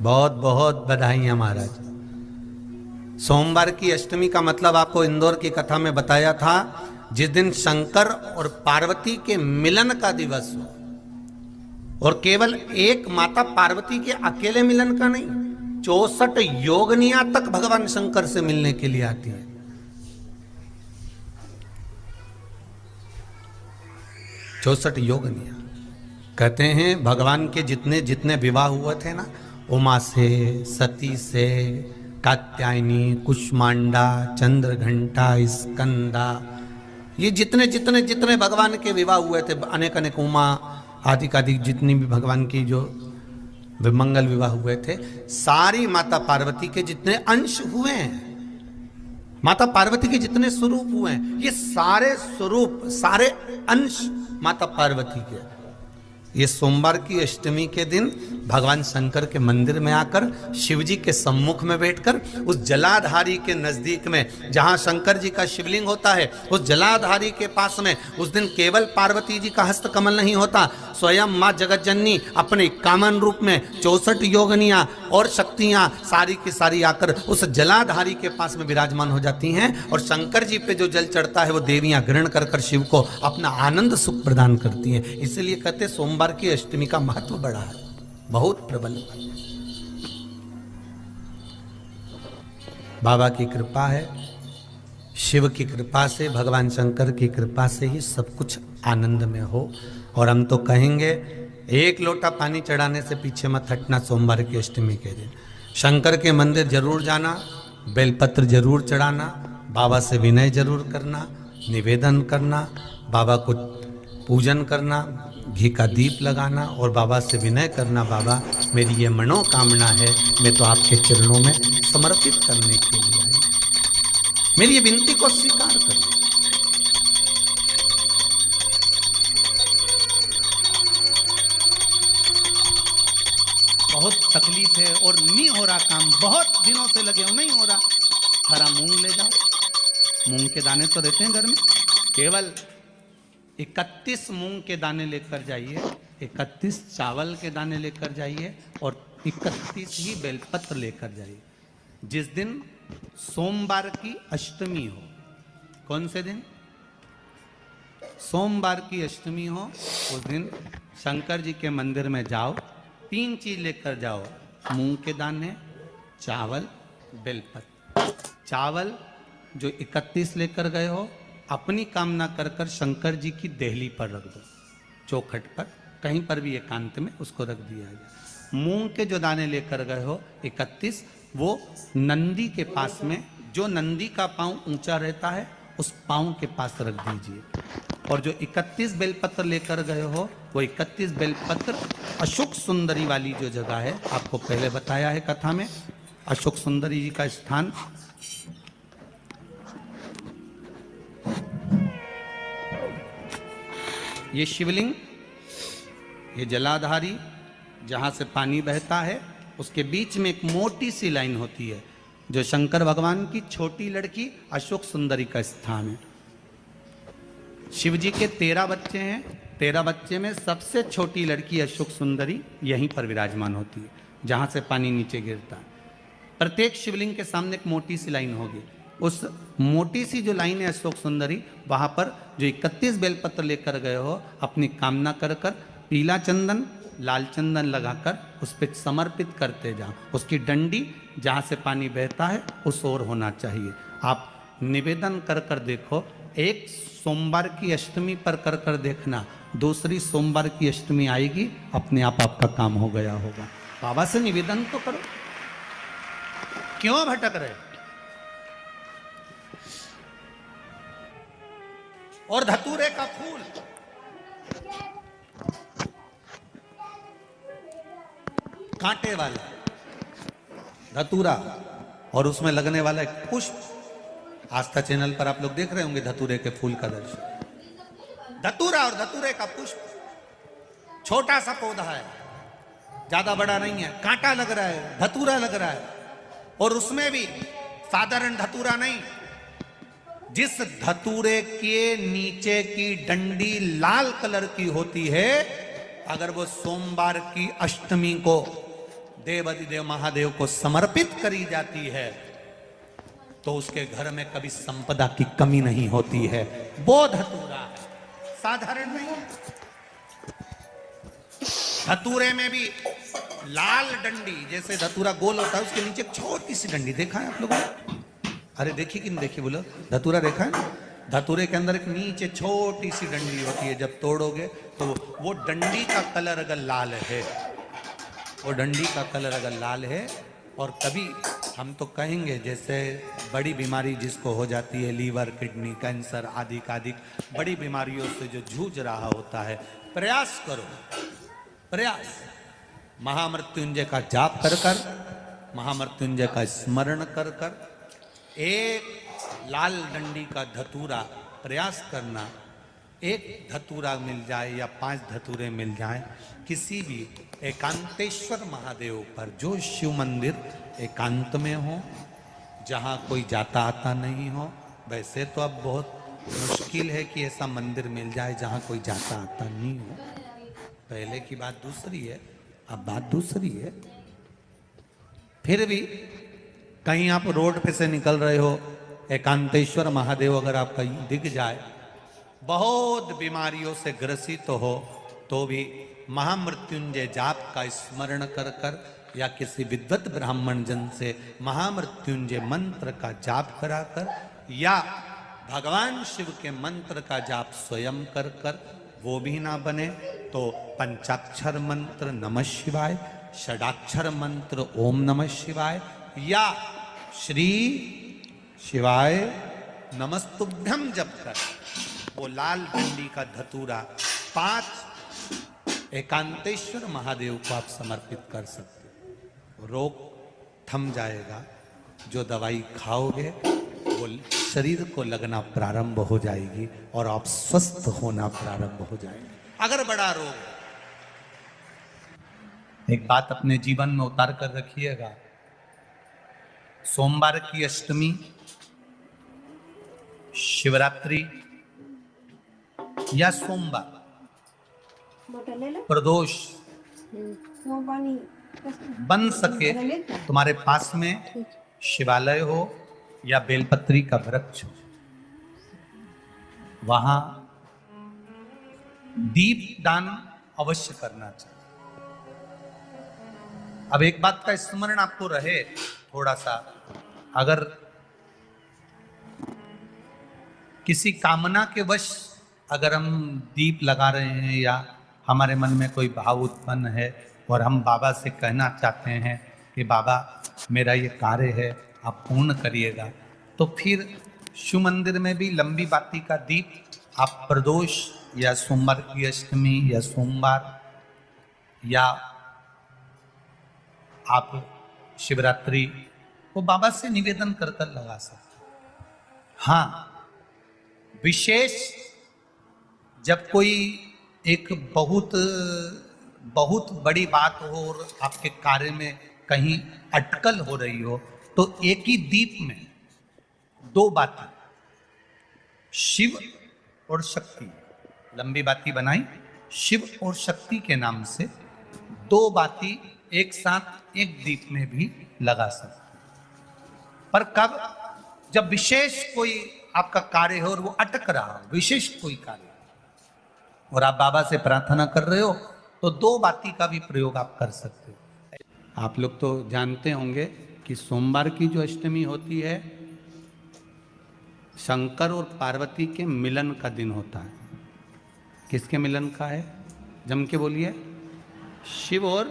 बहुत बहुत बधाइयां महाराज। सोमवार की अष्टमी का मतलब आपको इंदौर की कथा में बताया था, जिस दिन शंकर और पार्वती के मिलन का दिवस हो, और केवल एक माता पार्वती के अकेले मिलन का नहीं, 64 योगनियां तक भगवान शंकर से मिलने के लिए आती है। 64 योगनियां। कहते हैं भगवान के जितने जितने विवाह हुए थे ना, उमा से, सती से, कात्यायनी, कुष्मांडा, चंद्रघंटा, स्कंदा, ये जितने जितने जितने भगवान के विवाह हुए थे, अनेक अनेक उमा आदि आदि जितनी भी भगवान की जो विमंगल विवाह हुए थे, सारी माता पार्वती के जितने अंश हुए हैं, माता पार्वती के जितने स्वरूप हुए हैं, ये सारे स्वरूप, सारे अंश माता पार्वती के। ये सोमवार की अष्टमी के दिन भगवान शंकर के मंदिर में आकर शिव जी के सम्मुख में बैठकर उस जलाधारी के नजदीक में, जहां शंकर जी का शिवलिंग होता है, उस जलाधारी के पास में उस दिन केवल पार्वती जी का हस्त कमल नहीं होता, स्वयं मां जगत जननी अपने कामन रूप में 64 योगनियां और शक्तियां सारी की सारी आकर उस जलाधारी के पास में विराजमान हो जाती हैं, और शंकर जी पे जो जल चढ़ता है वो देवियां ग्रहण कर कर शिव को अपना आनंद सुख प्रदान करती हैं। इसलिए कहते सोमवार की अष्टमी का महत्व बड़ा है, बहुत प्रबल। बाबा की कृपा है, शिव की कृपा से, भगवान शंकर की कृपा से ही सब कुछ आनंद में हो। और हम तो कहेंगे एक लोटा पानी चढ़ाने से पीछे मत हटना। सोमवार की अष्टमी के दिन शंकर के मंदिर जरूर जाना, बेलपत्र जरूर चढ़ाना, बाबा से विनय जरूर करना, निवेदन करना, बाबा को पूजन करना, घी का दीप लगाना और बाबा से विनय करना, बाबा मेरी ये मनोकामना है, मैं तो आपके चरणों में समर्पित करने के लिए आई, मेरी ये विनती को स्वीकार करो। बहुत तकलीफ है और नहीं हो रहा काम, बहुत दिनों से लगे हो, नहीं हो रहा, हरा मूंग ले जाओ। मूंग के दाने तो रहते हैं घर में, केवल 31 मूंग के दाने लेकर जाइए, 31 चावल के दाने लेकर जाइए और 31 ही बेलपत्र लेकर जाइए। जिस दिन सोमवार की अष्टमी हो, कौन से दिन? सोमवार की अष्टमी हो, उस दिन शंकर जी के मंदिर में जाओ, 3 चीज लेकर जाओ, मूंग के दाने, चावल, बेलपत्र। चावल जो 31 लेकर गए हो, अपनी कामना कर कर शंकर जी की देहली पर रख दो, चौखट पर, कहीं पर भी एकांत में उसको रख दिया गया। मूंग के जो दाने लेकर गए हो 31, वो नंदी के पास में, जो नंदी का पांव ऊंचा रहता है उस पांव के पास रख दीजिए। और जो 31 बेलपत्र लेकर गए हो, वो 31 बेलपत्र अशोक सुंदरी वाली जो जगह है, आपको पहले बताया है कथा में, अशोक सुंदरी जी का स्थान, ये शिवलिंग, ये जलाधारी जहाँ से पानी बहता है, उसके बीच में एक मोटी सी लाइन होती है, जो शंकर भगवान की छोटी लड़की अशोक सुंदरी का स्थान है। शिव जी के 13 बच्चे हैं, 13 बच्चे में सबसे छोटी लड़की अशोक सुंदरी यहीं पर विराजमान होती है, जहाँ से पानी नीचे गिरता है। प्रत्येक शिवलिंग के सामने एक मोटी सी लाइन होगी, उस मोटी सी जो लाइन है अशोक सुंदरी, वहां पर जो 31 बेलपत्र लेकर गए हो, अपनी कामना कर कर पीला चंदन, लाल चंदन लगाकर उस पर समर्पित करते जाओ। उसकी डंडी जहाँ से पानी बहता है उस ओर होना चाहिए। आप निवेदन कर कर देखो, एक सोमवार की अष्टमी पर कर कर देखना, दूसरी सोमवार की अष्टमी आएगी, अपने आप आपका काम हो गया होगा। बाबा से निवेदन तो करो, क्यों भटक रहे? और धतूरे का फूल, कांटे वाला धतूरा, और उसमें लगने वाला एक पुष्प, आस्था चैनल पर आप लोग देख रहे होंगे धतूरे के फूल का दर्शन। धतूरा और धतूरे का पुष्प, छोटा सा पौधा है, ज्यादा बड़ा नहीं है, कांटा लग रहा है, धतूरा लग रहा है, और उसमें भी साधारण धतूरा नहीं, जिस धतूरे के नीचे की डंडी लाल कलर की होती है, अगर वो सोमवार की अष्टमी को देवाधिदेव महादेव को समर्पित करी जाती है तो उसके घर में कभी संपदा की कमी नहीं होती है। वो धतूरा है, साधारण नहीं है। धतूरे में भी लाल डंडी, जैसे धतूरा गोल होता है उसके नीचे एक छोटी सी डंडी, देखा है आप लोगों ने? अरे देखी कि नहीं देखी बोलो? धतूरा देखा है ना? धतूरे के अंदर एक नीचे छोटी सी डंडी होती है, जब तोड़ोगे तो वो डंडी का कलर अगर लाल है, वो डंडी का कलर अगर लाल है, और कभी हम तो कहेंगे जैसे बड़ी बीमारी जिसको हो जाती है, लीवर, किडनी, कैंसर आदि आदि बड़ी बीमारियों से जो जूझ रहा होता है, प्रयास करो, प्रयास महामृत्युंजय का जाप कर कर, महामृत्युंजय का स्मरण कर कर, एक लाल डंडी का धतूरा प्रयास करना, एक धतूरा मिल जाए या 5 धतूरे मिल जाए किसी भी एकांतेश्वर महादेव पर, जो शिव मंदिर एकांत में हो, जहाँ कोई जाता आता नहीं हो। वैसे तो अब बहुत मुश्किल है कि ऐसा मंदिर मिल जाए जहाँ कोई जाता आता नहीं हो, पहले की बात दूसरी है, अब बात दूसरी है। फिर भी कहीं आप रोड पे से निकल रहे हो, एकांतेश्वर महादेव अगर आप कहीं दिख जाए, बहुत बीमारियों से ग्रसित हो, तो भी महामृत्युंजय जाप का स्मरण कर कर या किसी विद्वत ब्राह्मण जन से महामृत्युंजय मंत्र का जाप करा कर, या भगवान शिव के मंत्र का जाप स्वयं कर कर, वो भी ना बने तो पंचाक्षर मंत्र नमः शिवाय, षडाक्षर मंत्र ओम नमः शिवाय, या श्री शिवाय नमस्तुभ्यम जप कर वो लाल डंडी का धतूरा 5 एकांतेश्वर महादेव को आप समर्पित कर सकते हो। रोग थम जाएगा, जो दवाई खाओगे वो शरीर को लगना प्रारंभ हो जाएगी और आप स्वस्थ होना प्रारंभ हो जाएंगे। अगर बड़ा रोग, एक बात अपने जीवन में उतार कर रखिएगा, सोमवार की अष्टमी, शिवरात्रि या सोमवार, प्रदोष बन सके तुम्हारे पास में शिवालय हो या बेलपत्री का वृक्ष हो, वहां दीप दान अवश्य करना चाहिए। अब एक बात का स्मरण आपको रहे थोड़ा सा, अगर किसी कामना के वश अगर हम दीप लगा रहे हैं या हमारे मन में कोई भाव उत्पन्न है और हम बाबा से कहना चाहते हैं कि बाबा मेरा ये कार्य है आप पूर्ण करिएगा, तो फिर शिव मंदिर में भी लंबी बाती का दीप आप प्रदोष या सोमवार की अष्टमी या सोमवार या आप शिवरात्रि को बाबा से निवेदन कर कर लगा सकते। हाँ, विशेष जब कोई एक बहुत बहुत बड़ी बात हो और आपके कार्य में कहीं अटकल हो रही हो, तो एक ही दीप में 2 बाती, शिव और शक्ति, लंबी बाती बनाई शिव और शक्ति के नाम से, 2 बाती एक साथ एक दीप में भी लगा सकते। पर कब? जब विशेष कोई आपका कार्य हो और वो अटक रहा हो, विशेष कोई कार्य, और आप बाबा से प्रार्थना कर रहे हो, तो 2 बाती का भी प्रयोग आप कर सकते हो। आप लोग तो जानते होंगे कि सोमवार की जो अष्टमी होती है, शंकर और पार्वती के मिलन का दिन होता है। किसके मिलन का है? जम के बोलिए। शिव और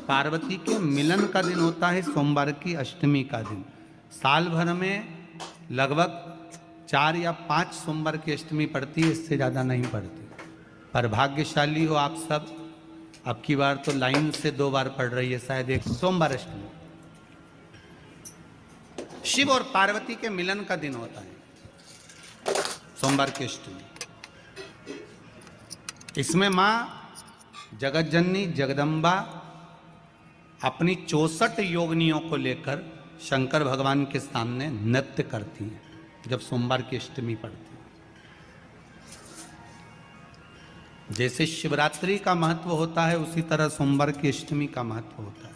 पार्वती के मिलन का दिन होता है सोमवार की अष्टमी का दिन। साल भर में लगभग 4 या 5 सोमवार की अष्टमी पड़ती है, इससे ज़्यादा नहीं पड़ती। पर भाग्यशाली हो आप सब, अब की बार तो लाइन से 2 बार पड़ रही है शायद, एक सोमवार अष्टमी। शिव और पार्वती के मिलन का दिन होता है सोमवार की अष्टमी। इसमें माँ जगत जननी जगदम्बा अपनी 64 योगिनियों को लेकर शंकर भगवान के सामने नृत्य करती हैं जब सोमवार की अष्टमी पड़ती है। जैसे शिवरात्रि का महत्व होता है, उसी तरह सोमवार की अष्टमी का महत्व होता है।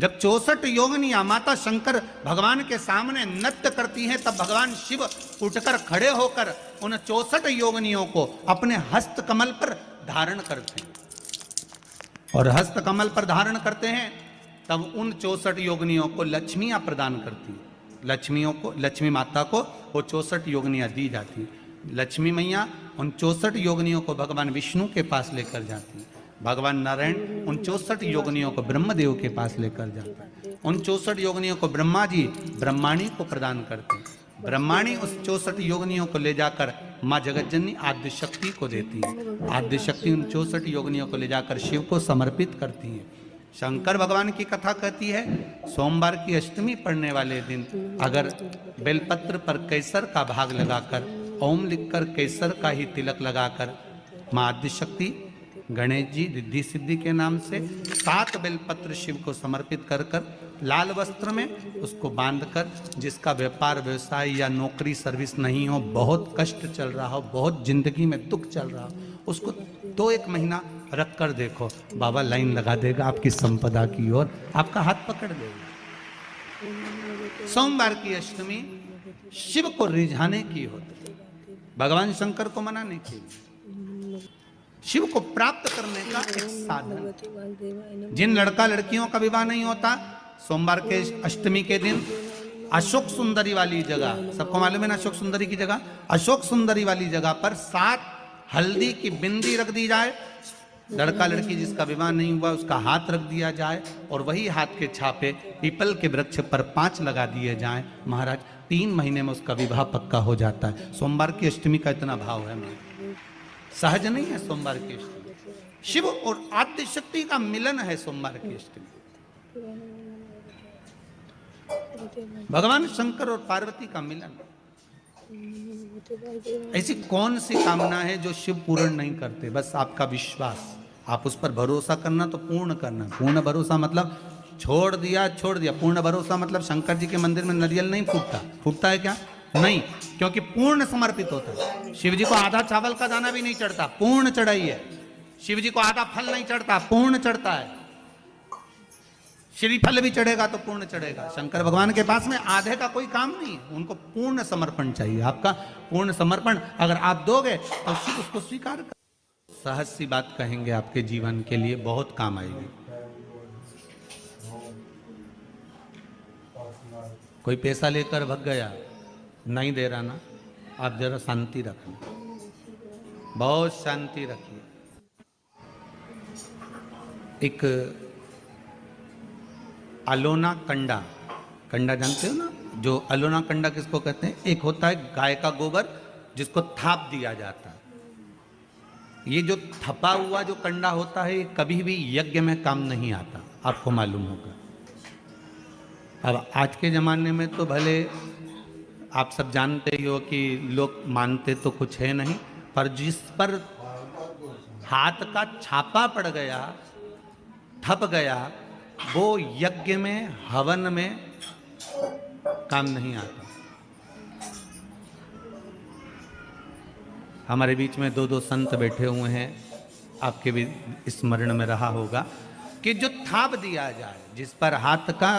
जब 64 योगिनियां माता शंकर भगवान के सामने नृत्य करती हैं, तब भगवान शिव उठकर खड़े होकर उन 64 योगिनियों को अपने हस्त कमल पर धारण करते हैं। और हस्त कमल पर धारण करते हैं, तब उन 64 योगिनियों को लक्ष्मियां प्रदान करती है। लक्ष्मियों को, लक्ष्मी माता को वो 64 योगिनियां दी जाती है। लक्ष्मी मैया उन 64 योगिनियों को भगवान विष्णु के पास लेकर जाती है। भगवान नारायण उन 64 योगिनियों को ब्रह्मदेव के पास लेकर जाता है। उन 64 योगिनियों को ब्रह्मा जी ब्रह्माणी को प्रदान करते हैं। ब्रह्माणी उस 64 योगिनियों को ले जाकर माँ जगतजननी आद्य शक्ति को देती है। आद्य शक्ति उन 64 योगिनियों को ले जाकर शिव को समर्पित करती है। शंकर भगवान की कथा कहती है, सोमवार की अष्टमी पढ़ने वाले दिन अगर बेलपत्र पर केसर का भाग लगाकर, ओम लिखकर केसर का ही तिलक लगाकर माँ आद्य शक्ति गणेश जी रिद्धि सिद्धि के नाम से 7 बेलपत्र शिव को समर्पित कर कर लाल वस्त्र में उसको बांधकर, जिसका व्यापार व्यवसाय या नौकरी सर्विस नहीं हो, बहुत कष्ट चल रहा हो, बहुत जिंदगी में दुख चल रहा हो, उसको 2-1 महीना रख कर देखो, बाबा लाइन लगा देगा आपकी संपदा की ओर, आपका हाथ पकड़ देगा। सोमवार की अष्टमी शिव को रिझाने की होती, भगवान शंकर को मनाने की, शिव को प्राप्त करने का एक साधन। जिन लड़का लड़कियों का विवाह नहीं होता, सोमवार के अष्टमी के दिन अशोक सुंदरी वाली जगह, सबको मालूम है ना अशोक सुंदरी की जगह, अशोक सुंदरी वाली जगह पर 7 हल्दी की बिंदी रख दी जाए। लड़का लड़की जिसका विवाह नहीं हुआ उसका हाथ रख दिया जाए और वही हाथ के छापे पीपल के वृक्ष पर 5 लगा दिए जाएं। महाराज 3 महीने में उसका विवाह पक्का हो जाता है। सोमवार की अष्टमी का इतना भाव है, सहज नहीं है। सोमवार की अष्टमी शिव और आद्य शक्ति का मिलन है। सोमवार की अष्टमी भगवान शंकर और पार्वती का मिलन। ऐसी कौन सी कामना है जो शिव पूर्ण नहीं करते? बस आपका विश्वास, आप उस पर भरोसा करना तो पूर्ण करना। पूर्ण भरोसा मतलब छोड़ दिया। पूर्ण भरोसा मतलब शंकर जी के मंदिर में नारियल नहीं फूटता है क्या? नहीं, क्योंकि पूर्ण समर्पित होता है। शिव जी को आधा चावल का दाना भी नहीं चढ़ता, पूर्ण चढ़ाई है। शिव जी को आधा फल नहीं चढ़ता, पूर्ण चढ़ता है। श्रीफल भी चढ़ेगा तो पूर्ण चढ़ेगा। शंकर भगवान के पास में आधे का कोई काम नहीं है, उनको पूर्ण समर्पण चाहिए। आपका पूर्ण समर्पण अगर आप दोगे तो शिव उसको स्वीकार कर। सहज सी बात कहेंगे, आपके जीवन के लिए बहुत काम आएगी। कोई पैसा लेकर भग गया, नहीं दे रहा ना, आप जरा शांति रखना, बहुत शांति रखिए। एक अलोना कंडा जानते हो ना? जो अलोना कंडा किसको कहते हैं? एक होता है गाय का गोबर जिसको थाप दिया जाता है। ये जो थपा हुआ जो कंडा होता है, ये कभी भी यज्ञ में काम नहीं आता, आपको मालूम होगा। अब आज के ज़माने में तो भले आप सब जानते ही हो कि लोग मानते तो कुछ है नहीं, पर जिस पर हाथ का छापा पड़ गया, थप गया, वो यज्ञ में हवन में काम नहीं आता। हमारे बीच में 2 संत बैठे हुए हैं, आपके भी स्मरण में रहा होगा कि जो थाप दिया जाए, जिस पर हाथ का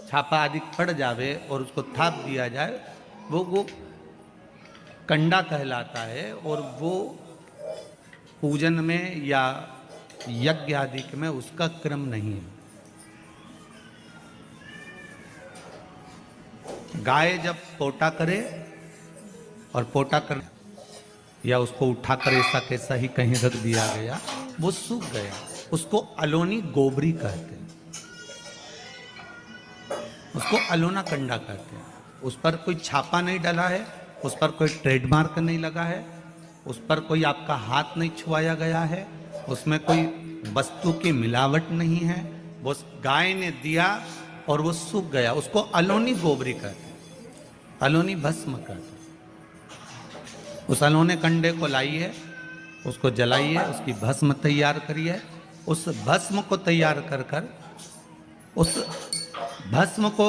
छापा आदि पड़ जावे और उसको थाप दिया जाए, वो कंडा कहलाता है। और वो पूजन में या यज्ञ आदि में उसका क्रम नहीं है। गाय जब पोटा करे और पोटा कर या उसको उठाकर ऐसा कैसा ही कहीं रख दिया गया, वो सूख गया, उसको अलोनी गोबरी कहते हैं, उसको अलोना कंडा कहते हैं। उस पर कोई छापा नहीं डला है, उस पर कोई ट्रेडमार्क नहीं लगा है, उस पर कोई आपका हाथ नहीं छुआया गया है, उसमें कोई वस्तु की मिलावट नहीं है। वो गाय ने दिया और वो सूख गया, उसको अलोनी गोबरी कहते हैं, अलोनी भस्म कहते हैं। उस अलोने कंडे को लाइए, उसको जलाइए, उसकी भस्म तैयार करिए। उस भस्म को तैयार कर उस भस्म को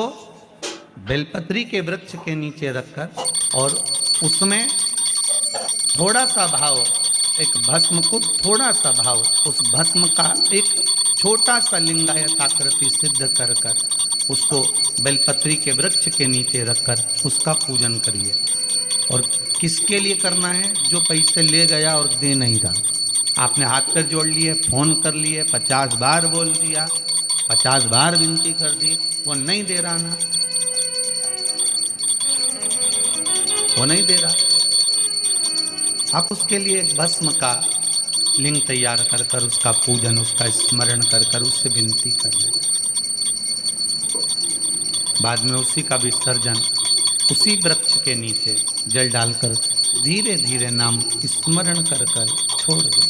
बेलपत्री के वृक्ष के नीचे रखकर और उसमें थोड़ा सा भाव, एक भस्म को थोड़ा सा भाव, उस भस्म का एक छोटा सा लिंगायत आकृति सिद्ध कर कर उसको बेलपत्री के वृक्ष के नीचे रखकर उसका पूजन करिए। और किसके लिए करना है? जो पैसे ले गया और दे नहीं रहा। आपने हाथ पैर जोड़ लिए, फोन कर लिए, 50 बार बोल दिया, 50 बार विनती कर दी, वो नहीं दे रहा ना, वो नहीं दे रहा। आप उसके लिए एक भस्म का लिंग तैयार कर कर उसका पूजन, उसका स्मरण कर कर उससे विनती कर ले। बाद में उसी का विसर्जन उसी वृक्ष के नीचे जल डालकर धीरे धीरे नाम स्मरण कर कर छोड़ दे।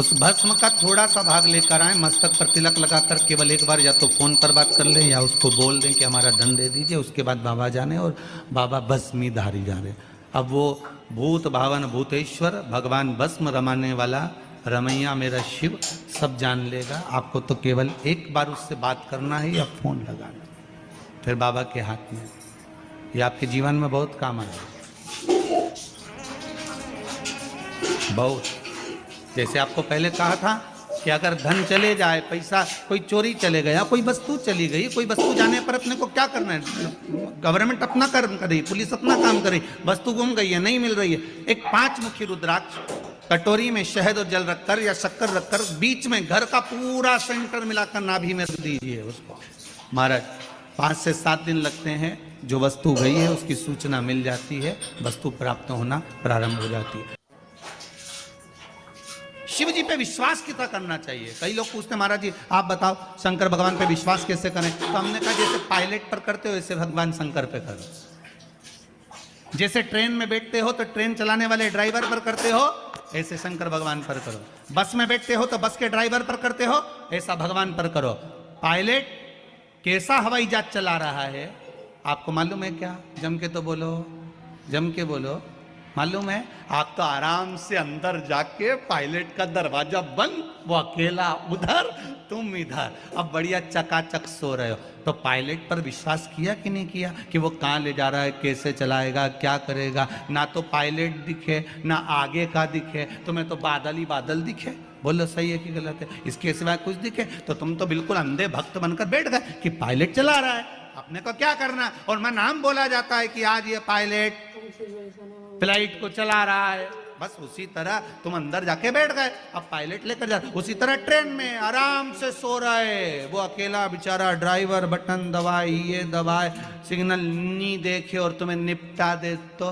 उस भस्म का थोड़ा सा भाग लेकर आए, मस्तक पर तिलक लगाकर केवल एक बार या तो फोन पर बात कर लें या उसको बोल दें कि हमारा धन दे दीजिए। उसके बाद बाबा जाने और बाबा भस्मी धारी जा रहे। अब वो भूत भावन भूतेश्वर भगवान भस्म रमाने वाला रमैया मेरा शिव सब जान लेगा। आपको तो केवल एक बार उससे बात करना है या फोन लगाना, फिर बाबा के हाथ में। ये आपके जीवन में बहुत काम आएगा, बहुत। जैसे आपको पहले कहा था कि अगर धन चले जाए, पैसा कोई चोरी चले गया, कोई वस्तु चली गई, कोई वस्तु जाने पर अपने को क्या करना है? गवर्नमेंट अपना काम कर रही, पुलिस अपना काम कर रही, वस्तु गुम गई है, नहीं मिल रही है, एक 5 मुखी रुद्राक्ष कटोरी में शहद और जल रखकर या शक्कर रखकर बीच में घर का पूरा सेंटर मिलाकर नाभि में दीजिए उसको। महाराज 5 से 7 दिन लगते हैं, जो वस्तु गई है उसकी सूचना मिल जाती है, वस्तु प्राप्त होना प्रारंभ हो जाती है। शिव जी पे विश्वास कितना करना चाहिए? कई लोग पूछते हैं महाराज जी आप बताओ शंकर भगवान पे विश्वास कैसे करें? तो हमने कहा जैसे पायलट पर करते हो वैसे भगवान शंकर पे करो। जैसे ट्रेन में बैठते हो तो ट्रेन चलाने वाले ड्राइवर पर करते हो, ऐसे शंकर भगवान पर करो। बस में बैठते हो तो बस के ड्राइवर पर करते हो, ऐसा भगवान पर करो। पायलट कैसा हवाई जहाज चला रहा है आपको मालूम है क्या? जम के तो बोलो, जम के बोलो। मालूम है? आप तो आराम से अंदर जाके पायलट का दरवाजा बंद, वो अकेला उधर, तुम इधर, अब बढ़िया चकाचक सो रहे हो। तो पायलट पर विश्वास किया कि नहीं किया कि वो कहाँ ले जा रहा है, कैसे चलाएगा, क्या करेगा? ना तो पायलट दिखे ना आगे का दिखे, तुम्हें तो बादल ही बादल दिखे। बोलो सही है कि गलत है? इसके सिवाय कुछ दिखे तो तुम तो बिल्कुल अंधे भक्त बनकर बैठ गए कि पायलट चला रहा है, अपने को क्या करना। और मैं नाम बोला जाता है कि आज ये पायलट फ्लाइट को चला रहा है, बस उसी तरह तुम अंदर जाके बैठ गए, अब पायलट लेकर जा। उसी तरह ट्रेन में आराम से सो रहा है वो अकेला बेचारा ड्राइवर, बटन दबाए, ये दबाए, सिग्नल नहीं देखे और तुम्हें निपटा दे तो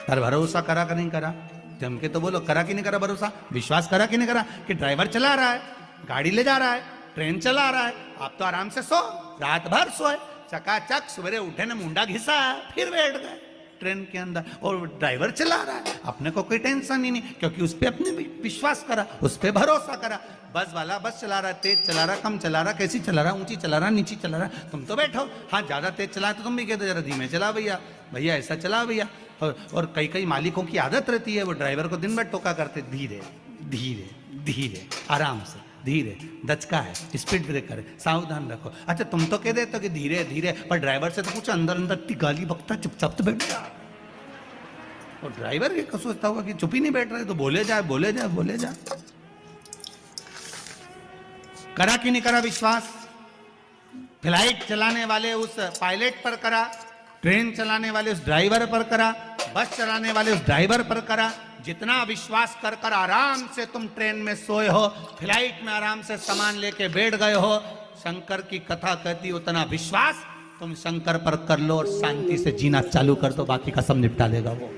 पर भरोसा करा कि नहीं करा? जम के तो बोलो, करा कि नहीं करा भरोसा? विश्वास करा कि नहीं करा कि ड्राइवर चला रहा है, गाड़ी ले जा रहा है, ट्रेन चला रहा है, आप तो आराम से सो, रात भर सोए, चकाचक सवेरे उठे ना मुंडा घिसा फिर बैठ गए ट्रेन के अंदर, और ड्राइवर चला रहा है, अपने को कोई टेंशन ही नहीं, क्योंकि उस पर अपने विश्वास करा, उस पर भरोसा करा। बस वाला बस चला रहा है, तेज चला रहा, कम चला रहा, कैसी चला रहा, ऊंची चला रहा, नीची चला रहा, तुम तो बैठो। हाँ ज्यादा तेज चला तो तुम भी कहते जरा धीमे चला भैया, भैया ऐसा चला भैया। और कई कई मालिकों की आदत रहती है, वो ड्राइवर को दिन भर टोका करते, धीरे धीरे धीरे, आराम से, धीरे, दचका है, स्पीड ब्रेकर है, सावधान रखो। अच्छा तुम तो कह देते हो कि धीरे धीरे, पर ड्राइवर से तो कुछ अंदर अंदर गाली बकता, चुपचाप तो बैठ जा। और ड्राइवर ये सोचता होगा कि चुप ही नहीं बैठ रहे तो बोले जाए बोले जाए बोले जाए। करा कि नहीं करा विश्वास? फ्लाइट चलाने वाले उस पायलट पर करा, ट्रेन चलाने वाले उस ड्राइवर पर करा, बस चलाने वाले उस ड्राइवर पर करा। जितना विश्वास कर कर आराम से तुम ट्रेन में सोए हो, फ्लाइट में आराम से सामान लेके बैठ गए हो, शंकर की कथा कहती उतना विश्वास तुम शंकर पर कर लो और शांति से जीना चालू कर दो, बाकी का सब निपटा लेगा वो।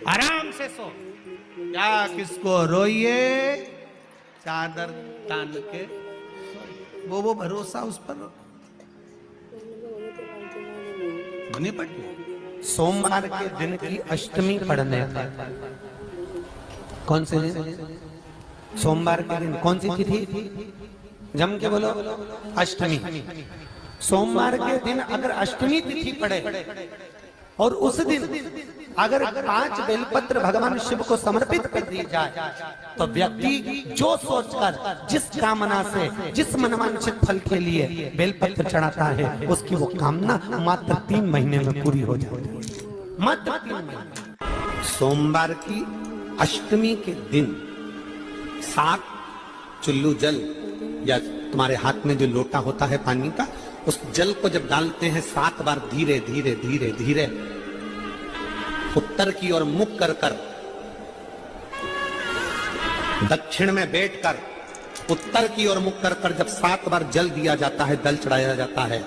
आराम से सो, क्या किसको रोइए, चादर तान के, वो भरोसा उस पर बनी पड़ी। सोमवार के दिन की अष्टमी पढ़ने पर, कौन से दिन? सोमवार के दिन कौन सी तिथि? जम के बोलो, अष्टमी। सोमवार के दिन अगर अष्टमी तिथि पड़े और उस दिन अगर 5 बेलपत्र भगवान शिव को समर्पित कर दी जाए तो व्यक्ति जो सोचकर, जिस कामना से, जिस मनवांछित फल के लिए बेलपत्र चढ़ाता है, उसकी वो कामना मात्र 3 महीने में पूरी हो जाती है, मात्र 3 महीने। सोमवार की अष्टमी के दिन 7 चुल्लू जल या तुम्हारे हाथ में जो लोटा होता है पानी का, उस जल को जब डालते हैं 7 बार धीरे धीरे धीरे धीरे उत्तर की ओर मुख कर कर, दक्षिण में बैठकर उत्तर की ओर मुख कर कर जब 7 बार जल दिया जाता है, जल चढ़ाया जाता है,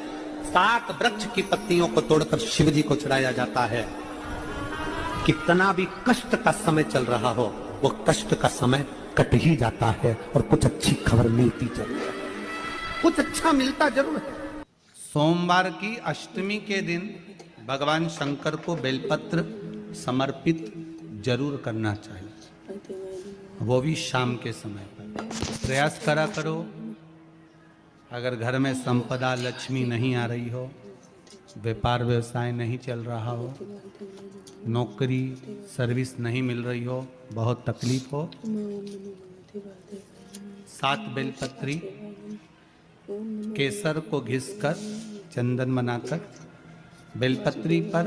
7 वृक्ष की पत्तियों को तोड़कर शिव जी को चढ़ाया जाता है। कितना भी कष्ट का समय चल रहा हो, वो कष्ट का समय कट ही जाता है और कुछ अच्छी खबर मिलती जरूर है, कुछ अच्छा मिलता जरूर है। सोमवार की अष्टमी के दिन भगवान शंकर को बेलपत्र समर्पित जरूर करना चाहिए, वो भी शाम के समय पर। प्रयास करा करो, अगर घर में संपदा लक्ष्मी नहीं आ रही हो, व्यापार व्यवसाय नहीं चल रहा हो, नौकरी सर्विस नहीं मिल रही हो, बहुत तकलीफ हो, 7 बेलपत्री केसर को घिसकर चंदन बनाकर बेलपत्री पर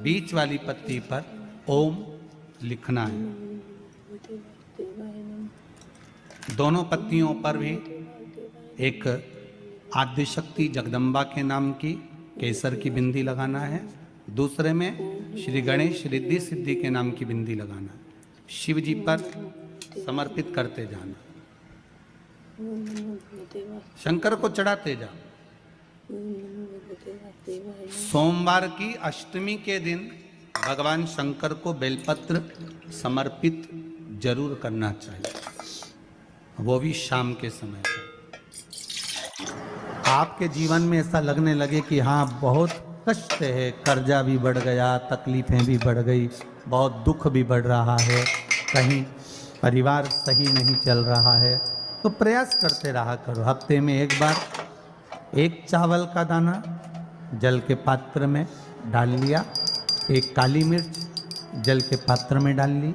बीच वाली पत्ती पर ओम लिखना है। दोनों पत्तियों पर भी एक आद्यशक्ति जगदम्बा के नाम की केसर की बिंदी लगाना है, दूसरे में श्री गणेश रिद्धि सिद्धि के नाम की बिंदी लगाना है। शिव जी पर समर्पित करते जाना, शंकर को चढ़ाते जा। सोमवार की अष्टमी के दिन भगवान शंकर को बेलपत्र समर्पित जरूर करना चाहिए, वो भी शाम के समय पर। आपके जीवन में ऐसा लगने लगे कि हाँ बहुत कष्ट है, कर्जा भी बढ़ गया, तकलीफें भी बढ़ गई, बहुत दुख भी बढ़ रहा है, कहीं परिवार सही नहीं चल रहा है, तो प्रयास करते रहा करो। हफ्ते में एक बार 1 चावल का दाना जल के पात्र में डाल लिया, 1 काली मिर्च जल के पात्र में डाल ली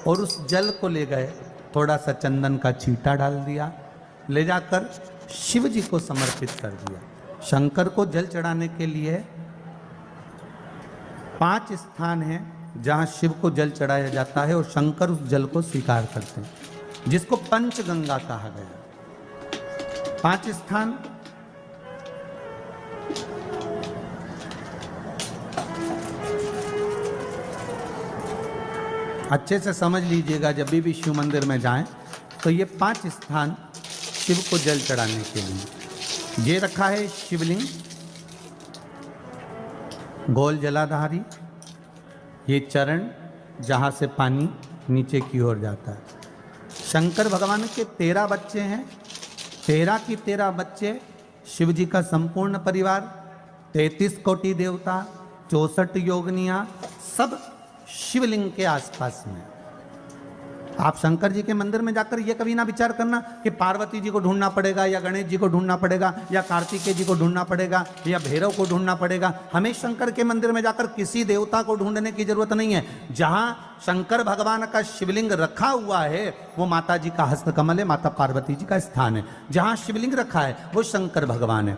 और उस जल को ले गए, थोड़ा सा चंदन का छींटा डाल दिया, ले जाकर शिव जी को समर्पित कर दिया। शंकर को जल चढ़ाने के लिए 5 स्थान हैं जहां शिव को जल चढ़ाया जाता है और शंकर उस जल को स्वीकार करते हैं, जिसको पंचगंगा कहा गया। 5 स्थान अच्छे से समझ लीजिएगा, जब भी शिव मंदिर में जाएं तो ये 5 स्थान शिव को जल चढ़ाने के लिए ये रखा है। शिवलिंग, गोल जलाधारी, ये चरण जहाँ से पानी नीचे की ओर जाता है। शंकर भगवान के 13 बच्चे हैं, 13 की 13 बच्चे, शिव जी का संपूर्ण परिवार, 33 कोटि देवता, 64 योगनियाँ, सब शिवलिंग के आसपास में। आप शंकर जी के मंदिर में जाकर ये कभी ना विचार करना कि पार्वती जी को ढूंढना पड़ेगा या गणेश जी को ढूंढना पड़ेगा या कार्तिकेय जी को ढूंढना पड़ेगा या भैरव को ढूंढना पड़ेगा। हमें शंकर के मंदिर में जाकर किसी देवता को ढूंढने की जरूरत नहीं है। जहां शंकर भगवान का शिवलिंग रखा हुआ है वो माता जी का हस्तकमल है, माता पार्वती जी का स्थान है। जहां शिवलिंग रखा है वो शंकर भगवान है।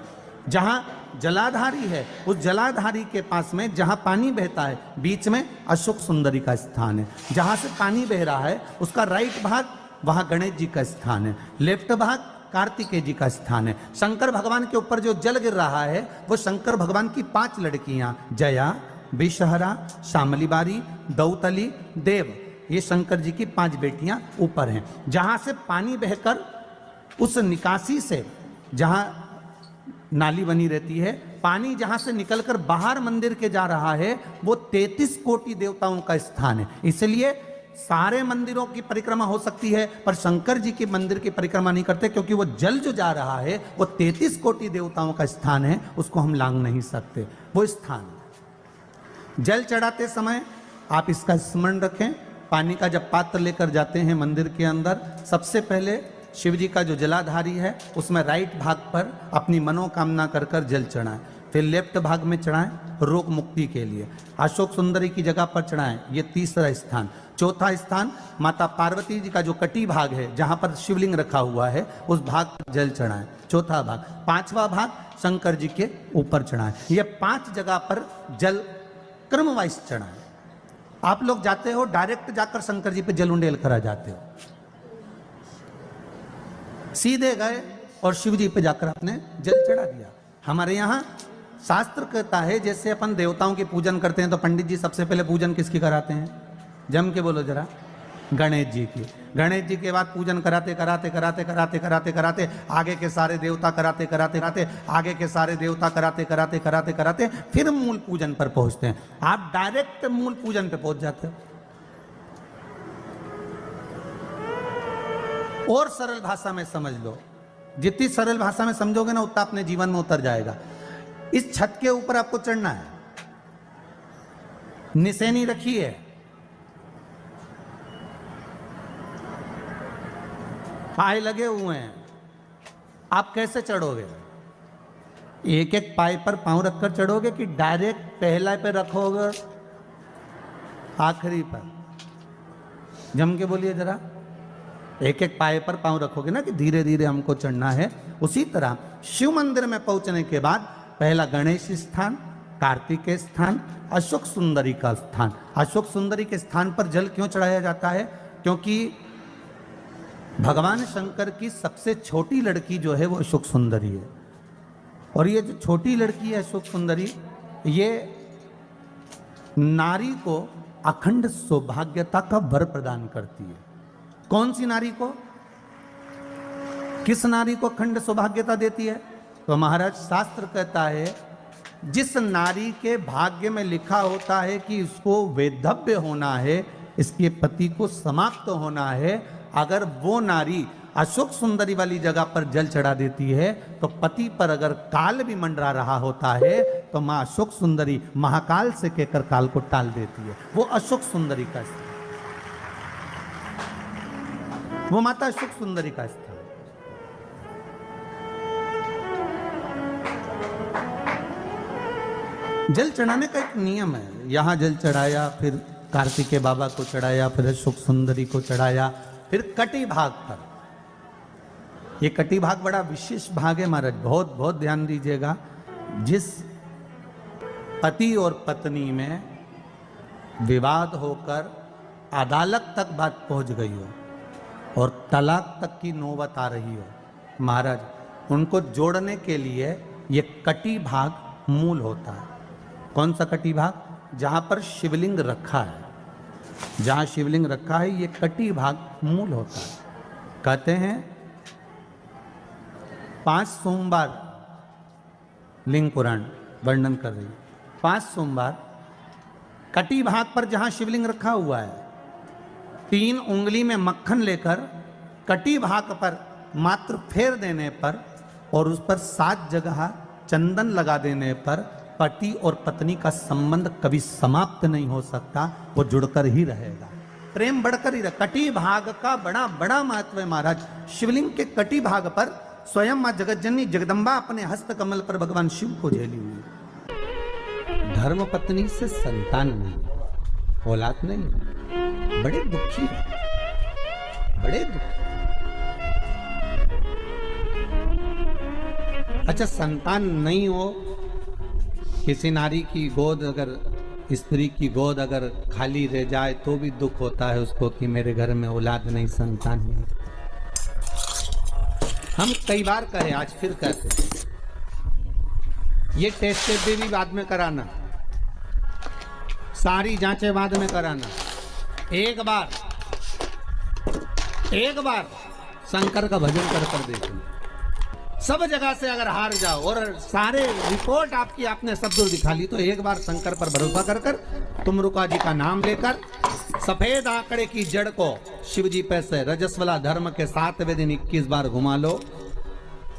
जहां जलाधारी है उस जलाधारी के पास में जहां पानी बहता है बीच में अशोक सुंदरी का स्थान है। जहां से पानी बह रहा है उसका राइट भाग वहां गणेश जी का स्थान है, लेफ्ट भाग कार्तिकेय जी का स्थान है। शंकर भगवान के ऊपर जो जल गिर रहा है वो शंकर भगवान की 5 लड़कियां जया, विषहरा, शामलीबारी, दौतली, देव, ये शंकर जी की 5 बेटियां ऊपर हैं। जहां से पानी बहकर उस निकासी से, जहां नाली बनी रहती है, पानी जहां से निकलकर बाहर मंदिर के जा रहा है वो 33 कोटि देवताओं का स्थान है। इसलिए सारे मंदिरों की परिक्रमा हो सकती है पर शंकर जी के मंदिर की परिक्रमा नहीं करते, क्योंकि वो जल जो जा रहा है वो 33 कोटि देवताओं का स्थान है, उसको हम लांघ नहीं सकते। वो स्थान जल चढ़ाते समय आप इसका स्मरण रखें। पानी का जब पात्र लेकर जाते हैं मंदिर के अंदर, सबसे पहले शिव जी का जो जलाधारी है उसमें राइट भाग पर अपनी मनोकामना कर कर जल चढ़ाएं, फिर लेफ्ट भाग में चढ़ाएं रोग मुक्ति के लिए, अशोक सुंदरी की जगह पर चढ़ाएं, ये तीसरा स्थान। चौथा स्थान माता पार्वती जी का जो कटी भाग है जहां पर शिवलिंग रखा हुआ है उस भाग पर जल चढ़ाएं, चौथा भाग। 5वां भाग शंकर जी के ऊपर चढ़ाएं। ये 5 जगह पर जल क्रम वाइज चढ़ाएं। आप लोग जाते हो डायरेक्ट जाकर शंकर जी पे जल उंडेल करा जाते हो, सीधे गए और शिव जी पे जाकर अपने जल चढ़ा दिया। हमारे यहाँ शास्त्र कहता है जैसे अपन देवताओं की पूजन करते हैं तो पंडित जी सबसे पहले पूजन किसकी कराते हैं? जम के बोलो जरा, गणेश जी की। गणेश जी के बाद पूजन कराते कराते कराते कराते कराते कराते आगे के सारे देवता कराते कराते कराते आगे के सारे देवता कराते कराते कराते कराते फिर मूल पूजन पर पहुंचते हैं। आप डायरेक्ट मूल पूजन पे पहुंच जाते हो। और सरल भाषा में समझ लो, जितनी सरल भाषा में समझोगे ना उतना अपने जीवन में उतर जाएगा। इस छत के ऊपर आपको चढ़ना है, निशानी रखी है, पाए लगे हुए हैं, आप कैसे चढ़ोगे? एक एक पाए पर पांव रखकर चढ़ोगे कि डायरेक्ट पहला पे रखोगे आखिरी पर? जम के बोलिए जरा, एक एक पाए पर पांव रखोगे ना कि धीरे धीरे हमको चढ़ना है। उसी तरह शिव मंदिर में पहुंचने के बाद पहला गणेश स्थान, कार्तिकेय स्थान, अशोक सुंदरी का स्थान। अशोक सुंदरी के स्थान पर जल क्यों चढ़ाया जाता है? क्योंकि भगवान शंकर की सबसे छोटी लड़की जो है वो अशोक सुंदरी है। और ये जो छोटी लड़की है अशोक सुंदरी, ये नारी को अखंड सौभाग्यता का वर प्रदान करती है। कौन सी नारी को? किस नारी को अखंड सौभाग्यता देती है? तो महाराज शास्त्र कहता है जिस नारी के भाग्य में लिखा होता है कि इसको वैधव्य होना है, इसके पति को समाप्त होना है, अगर वो नारी अशोक सुंदरी वाली जगह पर जल चढ़ा देती है तो पति पर अगर काल भी मंडरा रहा होता है तो मां अशोक सुंदरी महाकाल से कहकर काल को टाल देती है। वो अशोक सुंदरी का स्थान, वो माता अशोक सुंदरी का स्थान। जल चढ़ाने का एक नियम है। यहां जल चढ़ाया, फिर कार्तिकेय बाबा को चढ़ाया, फिर अशोक सुंदरी को चढ़ाया, फिर कटी भाग पर। ये कटी भाग बड़ा विशेष भाग है महाराज, बहुत बहुत ध्यान दीजिएगा। जिस पति और पत्नी में विवाद होकर अदालत तक बात पहुंच गई हो और तलाक तक की नौबत आ रही हो, महाराज उनको जोड़ने के लिए ये कटी भाग मूल होता है। कौन सा कटी भाग? जहां पर शिवलिंग रखा है, जहां शिवलिंग रखा है ये कटी भाग मूल होता है। कहते हैं 5 सोमवार, लिंग पुराण वर्णन कर रही है, 5 सोमवार कटी भाग पर जहां शिवलिंग रखा हुआ है, 3 उंगली में मक्खन लेकर कटी भाग पर मात्र फेर देने पर और उस पर 7 जगह चंदन लगा देने पर पति और पत्नी का संबंध कभी समाप्त नहीं हो सकता, वो जुड़कर ही रहेगा, प्रेम बढ़कर ही रहेगा। कटी भाग का बड़ा बड़ा महत्व है महाराज। शिवलिंग के कटी भाग पर स्वयं मां जगतजननी जगदम्बा अपने हस्त कमल पर भगवान शिव को झेली हुई। धर्म पत्नी से संतान नहीं, औलाद नहीं, बड़े दुखी है, बड़े दुखी। अच्छा, संतान नहीं हो, किसी नारी की गोद, अगर स्त्री की गोद अगर खाली रह जाए तो भी दुख होता है उसको कि मेरे घर में औलाद नहीं, संतान नहीं। हम कई बार कहे, आज फिर कहते, ये टेस्ट भी बाद में कराना, सारी जांचें बाद में कराना। एक बार शंकर का भजन कर देखो। सब जगह से अगर हार जाओ और सारे रिपोर्ट आपकी आपने सब दूर दिखा ली तो एक बार शंकर पर भरोसा कर कर तुमरुका जी का नाम लेकर सफेद आंकड़े की जड़ को शिव जी पे से रजस्वला धर्म के 7वें दिन 21 बार घुमा लो।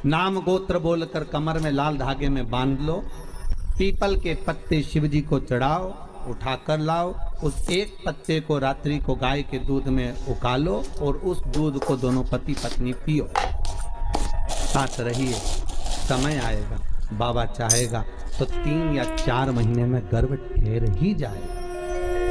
नाम गोत्र बोलकर कमर में लाल धागे में बांध लो। पीपल के पत्ते शिव जी को चढ़ाओ, उठा कर लाओ। उस एक पत्ते को रात्रि को गाय के दूध में उकालो और उस दूध को दोनों पति पत्नी पियो। साथ रहिए, समय आएगा, बाबा चाहेगा तो 3 या 4 महीने में गर्भ ठहर ही जाएगा।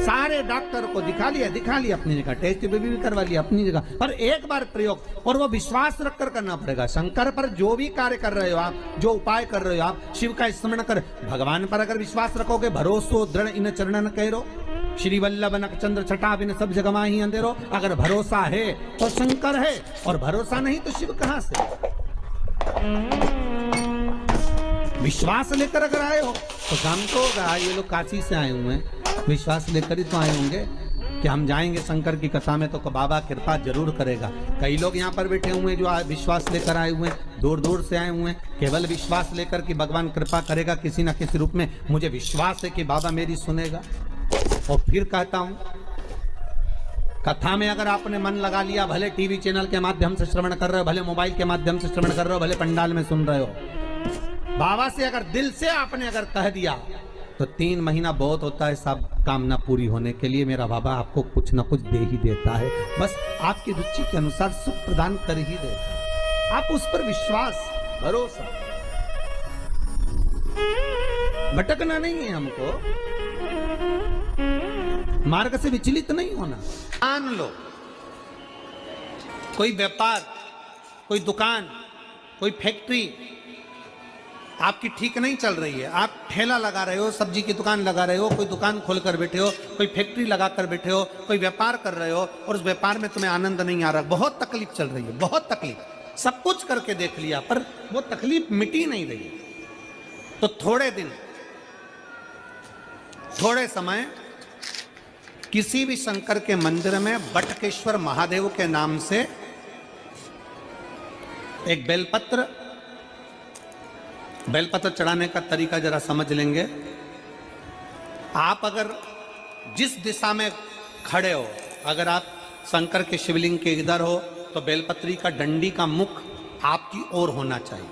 सारे डॉक्टर को दिखा लिया अपनी जगह, टेस्ट भी करवा लिया अपनी जगह, पर एक बार प्रयोग, और वो विश्वास रखकर करना पड़ेगा। शंकर पर जो भी कार्य कर रहे हो आप, जो उपाय कर रहे हो आप, शिव का स्मरण कर, भगवान पर अगर विश्वास रखोगे, भरोसो दृढ़ इन चरणन कह रो, श्री वल्लभ नखचंद्र छटा बिन सब जग माही अंधेरो। अगर भरोसा है तो शंकर है, और भरोसा नहीं तो शिव कहां से? विश्वास लेकर अगर आए हो तो काम तो होगा। ये लोग काशी से आए हुए हैं, विश्वास लेकर ही तो आए होंगे कि हम जाएंगे शंकर की कथा में तो बाबा कृपा जरूर करेगा। कई लोग यहाँ पर बैठे हुए हैं जो विश्वास लेकर आए हुए हैं, दूर दूर से आए हुए हैं, केवल विश्वास लेकर कि भगवान कृपा करेगा किसी ना किसी रूप में। मुझे विश्वास है कि बाबा मेरी सुनेगा। और फिर कहता हूं, कथा में अगर आपने मन लगा लिया, भले टीवी चैनल के माध्यम से श्रवण कर रहे हो, भले मोबाइल के माध्यम से श्रवण कर रहे हो, भले पंडाल में सुन रहे हो, बाबा से अगर दिल से आपने अगर कह दिया तो 3 महीना बहुत होता है सब कामना पूरी होने के लिए। मेरा बाबा आपको कुछ ना कुछ दे ही देता है, बस आपकी रुचि के अनुसार सुख प्रदान कर ही देता है। आप उस पर विश्वास, भरोसा, भटकना नहीं है हमको, मार्ग से विचलित नहीं होना। मान लो कोई व्यापार, कोई दुकान, कोई फैक्ट्री आपकी ठीक नहीं चल रही है, आप ठेला लगा रहे हो, सब्जी की दुकान लगा रहे हो, कोई दुकान खोल कर बैठे हो, कोई फैक्ट्री लगा कर बैठे हो, कोई व्यापार कर रहे हो और उस व्यापार में तुम्हें आनंद नहीं आ रहा, बहुत तकलीफ चल रही है, बहुत तकलीफ, सब कुछ करके देख लिया पर वो तकलीफ मिटी नहीं रही। तो थोड़े दिन, थोड़े समय किसी भी शंकर के मंदिर में बटकेश्वर महादेव के नाम से एक बेलपत्र चढ़ाने का तरीका जरा समझ लेंगे। आप अगर जिस दिशा में खड़े हो, अगर आप शंकर के शिवलिंग के इधर हो तो बेलपत्री का डंडी का मुख आपकी ओर होना चाहिए।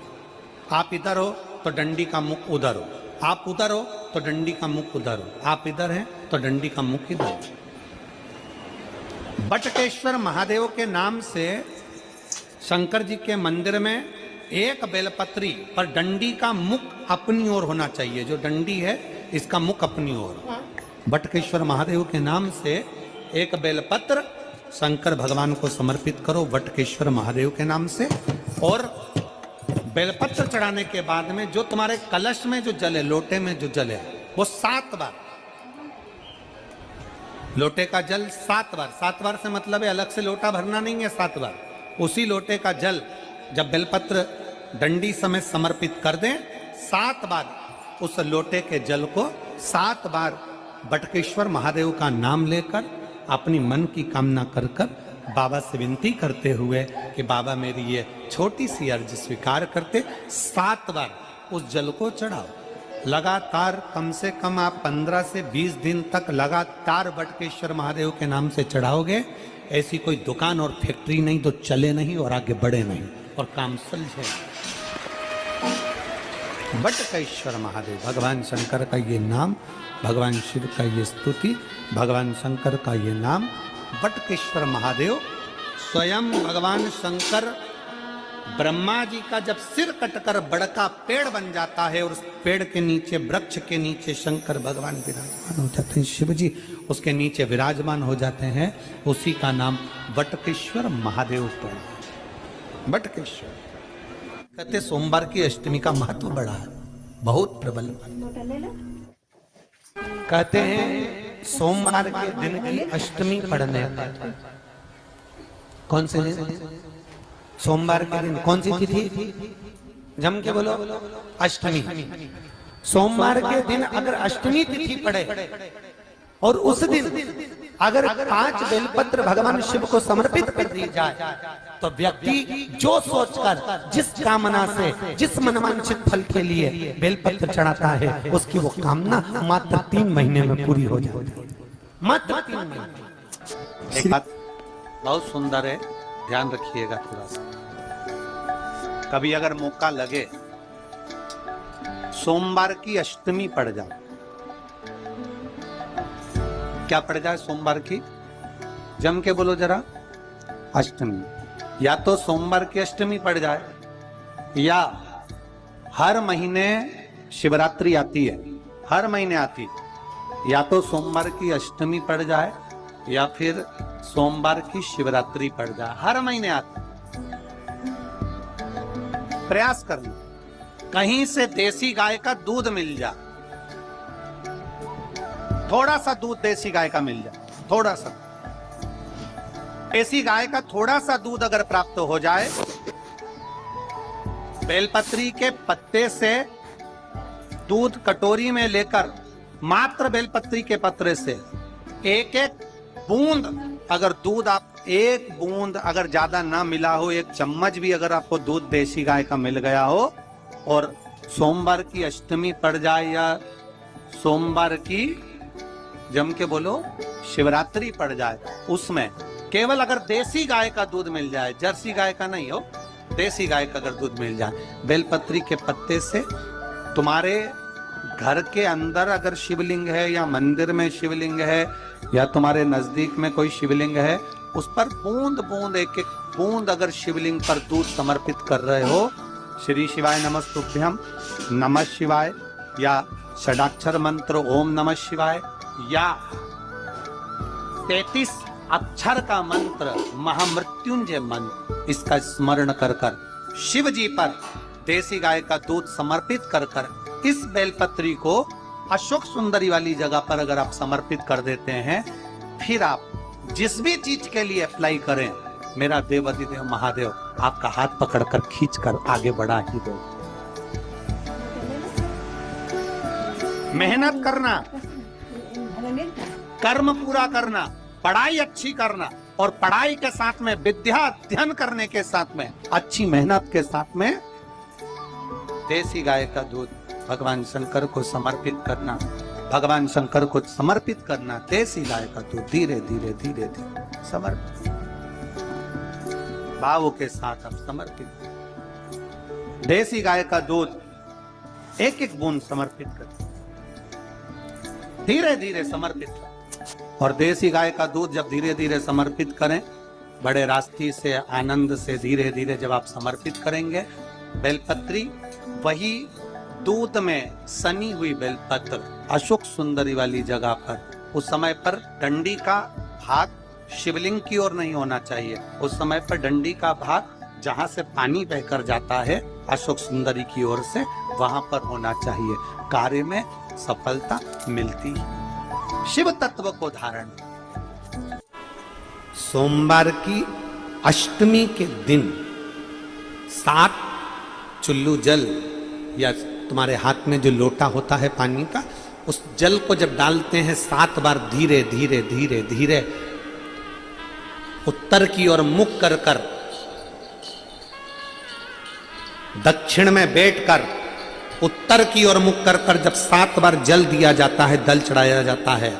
आप इधर हो तो डंडी का मुख उधर हो, आप उधर हो तो डंडी का मुख उधर हो, आप इधर हैं तो डंडी का मुख इधर हो। बटकेश्वर महादेव के नाम से शंकर जी के मंदिर में एक बेलपत्री पर डंडी का मुख अपनी ओर होना चाहिए। जो डंडी है इसका मुख अपनी ओर। बटकेश्वर महादेव के नाम से एक बेलपत्र शंकर भगवान को समर्पित करो बटकेश्वर महादेव के नाम से। और बेलपत्र चढ़ाने के बाद में जो तुम्हारे कलश में जो जल है, लोटे में जो जल है, वो 7 बार, लोटे का जल 7 बार, 7 बार से मतलब है अलग से लोटा भरना नहीं है, 7 बार उसी लोटे का जल जब बेलपत्र डंडी समेत समर्पित कर दें, 7 बार उस लोटे के जल को 7 बार बटकेश्वर महादेव का नाम लेकर अपनी मन की कामना कर कर बाबा से विनती करते हुए कि बाबा मेरी ये छोटी सी अर्ज स्वीकार करते, 7 बार उस जल को चढ़ाओ। लगातार कम से कम आप 15 से 20 दिन तक लगातार बटकेश्वर महादेव के नाम से चढ़ाओगे। ऐसी कोई दुकान और फैक्ट्री नहीं तो चले नहीं और आगे बढ़े नहीं और काम सुलझे। बटकेश्वर महादेव, भगवान शंकर का ये नाम, भगवान शिव का ये स्तुति, भगवान शंकर का ये नाम बटकेश्वर महादेव। स्वयं भगवान शंकर ब्रह्मा जी का जब सिर कटकर बड़का पेड़ बन जाता है और उस पेड़ के नीचे, वृक्ष के नीचे शंकर भगवान विराजमान हो जाते हैं, शिव जी उसके नीचे विराजमान हो जाते हैं, उसी का नाम बटकेश्वर महादेव पड़ा। बटकेश्वर कहते सोमवार की अष्टमी का महत्व बड़ा है, बहुत प्रबल। कहते हैं सोमवार के दिन की अष्टमी पढ़ने पर, कौन से दिन? सोमवार के दिन कौन सी तिथि? जम के बोलो, अष्टमी। सोमवार के दिन अगर अष्टमी तिथि पड़े और उस दिन अगर 5 बेलपत्र भगवान शिव को समर्पित कर दी जाए तो व्यक्ति जो सोचकर, जिस कामना से, जिस मनवांछित फल के लिए बेलपत्र चढ़ाता है, उसकी वो कामना मात्र 3 महीने में पूरी हो जाती है। मात्र 3 महीने। एक बात बहुत सुंदर है, ध्यान रखिएगा थोड़ा सा। कभी अगर मौका लगे, सोमवार की अष्टमी पड़ जाए, क्या पड़ जाए सोमवार की? जम के बोलो जरा, अष्टमी। या तो सोमवार की अष्टमी पड़ जाए, या हर महीने शिवरात्रि आती है, हर महीने आती, या तो सोमवार की अष्टमी पड़ जाए या फिर सोमवार की शिवरात्रि पड़ जाए, हर महीने आती। प्रयास करना कहीं से देसी गाय का दूध मिल जाए थोड़ा सा दूध देसी गाय का मिल जाए, थोड़ा सा देसी गाय का थोड़ा सा दूध अगर प्राप्त हो जाए, बेलपत्री के पत्ते से दूध कटोरी में लेकर, मात्र बेलपत्री के पत्रे से एक एक बूंद अगर दूध, आप एक बूंद अगर ज्यादा ना मिला हो, एक चम्मच भी अगर आपको दूध देसी गाय का मिल गया हो, और सोमवार की अष्टमी पड़ जाए या सोमवार की जम के बोलो शिवरात्रि पड़ जाए, उसमें केवल अगर देसी गाय का दूध मिल जाए, जर्सी गाय का नहीं हो, देसी गाय का अगर दूध मिल जाए, बेलपत्री के पत्ते से, तुम्हारे घर के अंदर अगर शिवलिंग है या मंदिर में शिवलिंग है या तुम्हारे नजदीक में कोई शिवलिंग है, उस पर बूंद बूंद एक एक बूंद अगर शिवलिंग पर दूध समर्पित कर रहे हो, श्री शिवाय नमस्तुभ्यम, नमः शिवाय, या षडाक्षर मंत्र ओम नमः शिवाय, या 33 अक्षर का मंत्र महामृत्युंजय मंत्र, इसका स्मरण कर कर शिव जी पर देसी गाय का दूध समर्पित कर कर इस बेलपत्री को अशोक सुंदरी वाली जगह पर अगर आप समर्पित कर देते हैं, फिर आप जिस भी चीज के लिए अप्लाई करें, मेरा देवाधिदेव महादेव आपका हाथ पकड़कर खींचकर आगे बढ़ा ही दो। मेहनत करना, कर्म पूरा करना, पढ़ाई अच्छी करना, और पढ़ाई के साथ में विद्या अध्ययन करने के साथ में अच्छी मेहनत के साथ में देसी गाय का दूध भगवान शंकर को समर्पित करना, भगवान शंकर को समर्पित करना, देसी गाय का दूध धीरे धीरे धीरे धीरे समर्पित भाव के साथ आप समर्पित, देसी गाय का दूध एक एक बूंद समर्पित कर, धीरे धीरे समर्पित कर। और देसी गाय का दूध जब धीरे धीरे समर्पित करें, बड़े रास्ती से आनंद से धीरे धीरे जब आप समर्पित करेंगे, बेलपत्री वही दूध में सनी हुई बेलपत्र अशोक सुंदरी वाली जगह पर, उस समय पर डंडी का भाग शिवलिंग की ओर नहीं होना चाहिए, उस समय पर डंडी का भाग जहां से पानी बहकर जाता है अशोक सुंदरी की ओर से, वहां पर होना चाहिए। कार्य में सफलता मिलती है। शिव तत्व को धारण, सोमवार की अष्टमी के दिन 7 चुल्लू जल या तुम्हारे हाथ में जो लोटा होता है पानी का, उस जल को जब डालते हैं 7 बार धीरे धीरे धीरे धीरे उत्तर की ओर मुख कर कर, दक्षिण में बैठकर उत्तर की ओर मुख कर कर जब 7 बार जल दिया जाता है, दल चढ़ाया जाता है,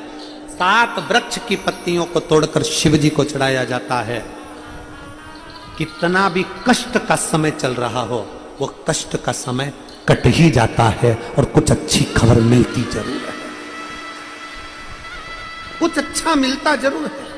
7 वृक्ष की पत्तियों को तोड़कर शिव जी को चढ़ाया जाता है। कितना भी कष्ट का समय चल रहा हो, वो कष्ट का समय कट ही जाता है और कुछ अच्छी खबर मिलती जरूर है, कुछ अच्छा मिलता जरूर है।